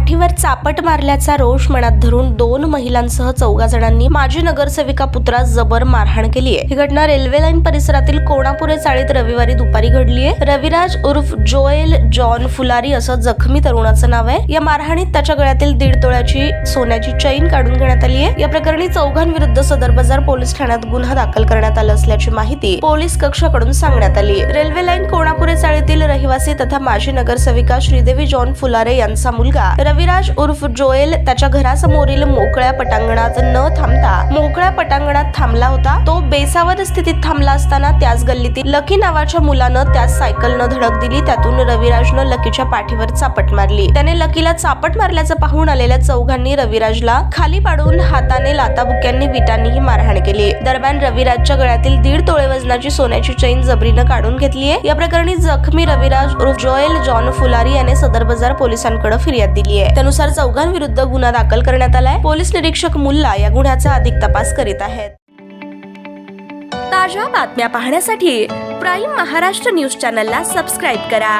पाठीवर चापट मारल्याचा रोष मनात धरून 2 महिलांसह 4 जणांनी माजी नगरसेविका पुत्रास जबर मारहाण केली आहे। ही घटना रेल्वे लाईन परिसरातील कोणापुरे चाळीत रविवारी दुपारी घडली आहे। रविराज उर्फ जोएल जॉन फुलारी असं जखमी तरुणाचं नाव आहे। या मारहाणीत त्याच्या गळ्यातील 1.5 तोळ्याची सोन्याची चैन काढून घेण्यात आली आहे। या प्रकरणी 4 सदर बाजार पोलीस ठाण्यात गुन्हा दाखल करण्यात आला असल्याची माहिती पोलीस कक्षाकडून सांगण्यात आली। रेल्वे लाईन कोणापुरे चाळीतील रहिवासी तथा माजी नगरसेविका श्रीदेवी जॉन फुलारे यांचा मुलगा रविराज उर्फ जोएल त्याच्या घरासमोरील मोकळ्या पटांगणात न थांबता मोकळ्या पटांगणात थांबला होता। तो बेसावध स्थितीत थांबला असताना त्याच गल्लीतील लकी नावाच्या मुलानं त्यास सायकलनं धडक दिली। त्यातून रविराजनं लकीच्या पाठीवर चापट मारली। त्याने लकीला चापट मारल्याचं पाहून आलेल्या 4 रविराजला खाली पाडून हाताने लाताबुक्यांनी विटांनीही मारहाण केली। दरम्यान रविराजच्या गळ्यातील 1.5 तोळे वजनाची सोन्याची चैन जबरीनं काढून घेतली आहे। या प्रकरणी जखमी रविराज उर्फ जोएल जॉन फुलारी याने सदर बाजार पोलिसांकडे फिर्याद दिली आहे। त्यानुसार 4 विरुद्ध गुन्हा दाखल करण्यात आलाय। पोलीस निरीक्षक मुल्ला या गुन्ह्याचा अधिक तपास करीत आहेत। ताज्या बातम्या पाहण्यासाठी प्राईम महाराष्ट्र न्यूज चॅनलला सबस्क्राईब करा।